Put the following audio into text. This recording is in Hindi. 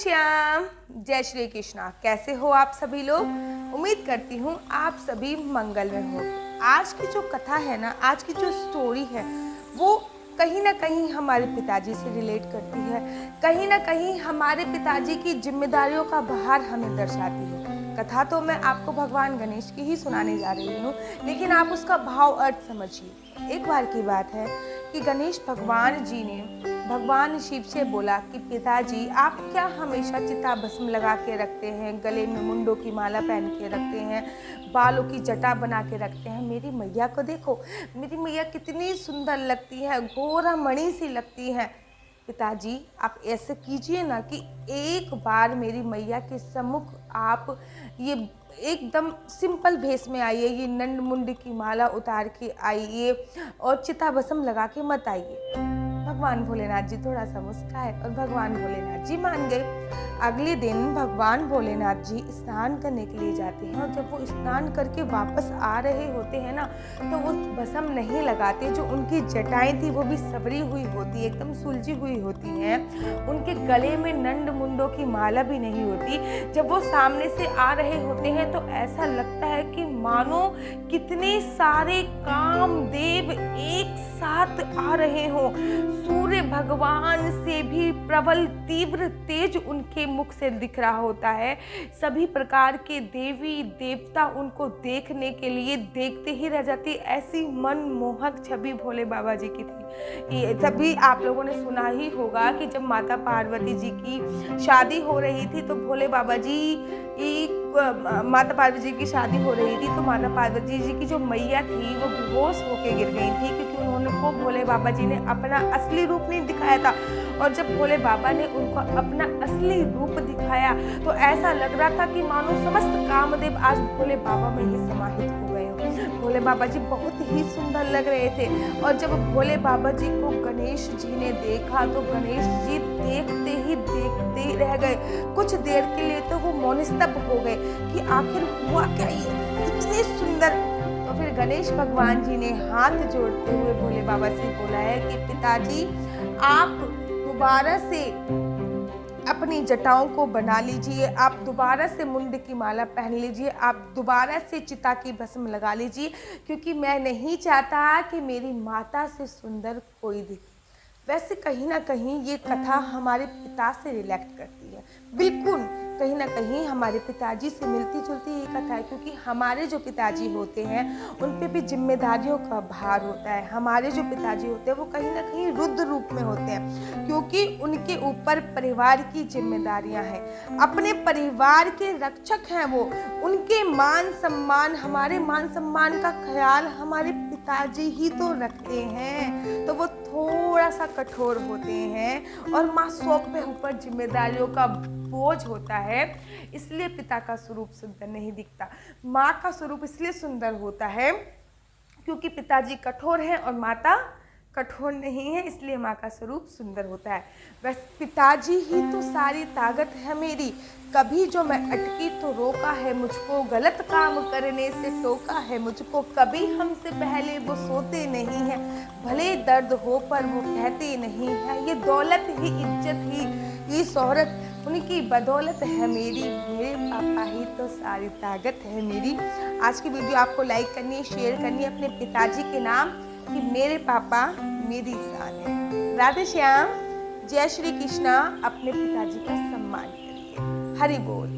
श्याम, जय श्री कृष्णा। कैसे हो आप सभी लोग? उम्मीद करती हूँ आप सभी मंगल में हो। आज की जो कथा है ना, आज की जो स्टोरी है वो कहीं ना कहीं हमारे पिताजी से रिलेट करती है, कहीं ना कहीं हमारे पिताजी की जिम्मेदारियों का भार हमें दर्शाती है। कथा तो मैं आपको भगवान गणेश की ही सुनाने जा रही हूँ, लेकिन आप उसका भाव अर्थ समझिए। एक बार की बात है कि गणेश भगवान जी ने भगवान शिव से बोला कि पिताजी, आप क्या हमेशा चिता भस्म लगा के रखते हैं, गले में मुंडों की माला पहन के रखते हैं, बालों की जटा बना के रखते हैं। मेरी मैया को देखो, मेरी मैया कितनी सुंदर लगती है, घोरा मणि सी लगती है। पिताजी, आप ऐसे कीजिए ना कि एक बार मेरी मैया के सम्मुख आप ये एकदम सिंपल भेष में आइए, ये नंद मुंड की माला उतार के आइए और चिता भस्म लगा के मत आइए। भगवान भोलेनाथ जी थोड़ा सा मुस्काए और भगवान भोलेनाथ जी मान गए। अगले दिन भगवान भोलेनाथ जी स्नान करने के लिए जाते हैं और जब वो स्नान करके वापस आ रहे होते हैं ना, तो वो भस्म नहीं लगाते। जो उनकी जटाएं थी वो भी सबरी हुई होती, एकदम सुलझी हुई होती हैं। उनके गले में नंद मुंडों की माला भी नहीं होती। जब वो सामने से आ रहे होते हैं तो ऐसा लगता है कि मानो कितने सारे कामदेव एक साथ आ रहे हों। सूर्य भगवान से भी प्रबल तीव्र तेज उनके मुख से दिख रहा होता है। सभी प्रकार के देवी देवता उनको देखने के लिए देखते ही रह जाती। ऐसी मनमोहक छवि भोले बाबा जी की थी। ये तभी आप लोगों ने सुना ही होगा कि जब माता पार्वती जी की शादी हो रही थी तो भोले बाबा जी माता पार्वती जी की शादी हो रही थी तो माता पार्वती जी की जो मैया थी वो बेहोश होके गिर गई थी, क्योंकि उन्होंने को भोले बाबा जी ने अपना असली रूप नहीं दिखाया था। और जब भोले बाबा ने उनको अपना असली रूप दिखाया तो ऐसा लग रहा था कि मानो समस्त कामदेव आज भोले बाबा में ही समाहित हो गए हो। भोले बाबा जी बहुत ही सुंदर लग रहे थे। और जब भोले बाबा जी को गणेश जी ने देखा तो गणेश जी देखते ही रह गए। कुछ देर के लिए तो वो मौनस्तब्ध हो गए कि आखिर हुआ क्या, ये इतने सुंदर। तो फिर गणेश भगवान जी ने हाथ जोड़ते हुए भोले बाबा से बोला है कि पिताजी, आप दोबारा से अपनी जटाओं को बना लीजिए, आप दोबारा से मुंड की माला पहन लीजिए, आप दोबारा से चिता की भस्म लगा लीजिए, क्योंकि मैं नहीं चाहता कि मेरी माता से सुंदर कोई दिखे। वैसे कहीं ना कहीं ये कथा हमारे पिता से रिलेक्ट करती है। बिल्कुल कहीं ना कहीं हमारे पिताजी से मिलती जुलती ये कथा है, क्योंकि हमारे जो पिताजी होते हैं उन पे भी जिम्मेदारियों का भार होता है। हमारे जो पिताजी होते हैं वो कहीं ना कहीं रुद्र रूप में होते हैं, क्योंकि उनके ऊपर परिवार की जिम्मेदारियां हैं। अपने परिवार के रक्षक हैं वो। उनके मान सम्मान, हमारे मान सम्मान का ख्याल हमारे पिताजी ही तो रखते हैं। तो वो थोड़ा सा कठोर होते हैं और मासूम पे ऊपर जिम्मेदारियों का बोझ होता है, इसलिए पिता का स्वरूप सुंदर नहीं दिखता। माँ का स्वरूप इसलिए सुंदर होता है क्योंकि पिताजी कठोर हैं और माता कठोर नहीं है, इसलिए माँ का स्वरूप सुंदर होता है। बस पिताजी ही तो सारी ताकत है मेरी। कभी जो मैं अटकी तो रोका है मुझको, गलत काम करने से टोका है मुझको। कभी हमसे पहले वो सोते नहीं हैं, भले दर्द हो पर वो कहते नहीं हैं। ये दौलत ही, इज्जत ही, ये शोहरत उनकी बदौलत है मेरी। मेरे पापा ही तो सारी ताकत है मेरी। आज की वीडियो आपको लाइक करनी है, शेयर करनी है अपने पिताजी के नाम कि मेरे पापा मेरी शान है। राधे श्याम, जय श्री कृष्णा। अपने पिताजी का सम्मान करिए। हरि बोल।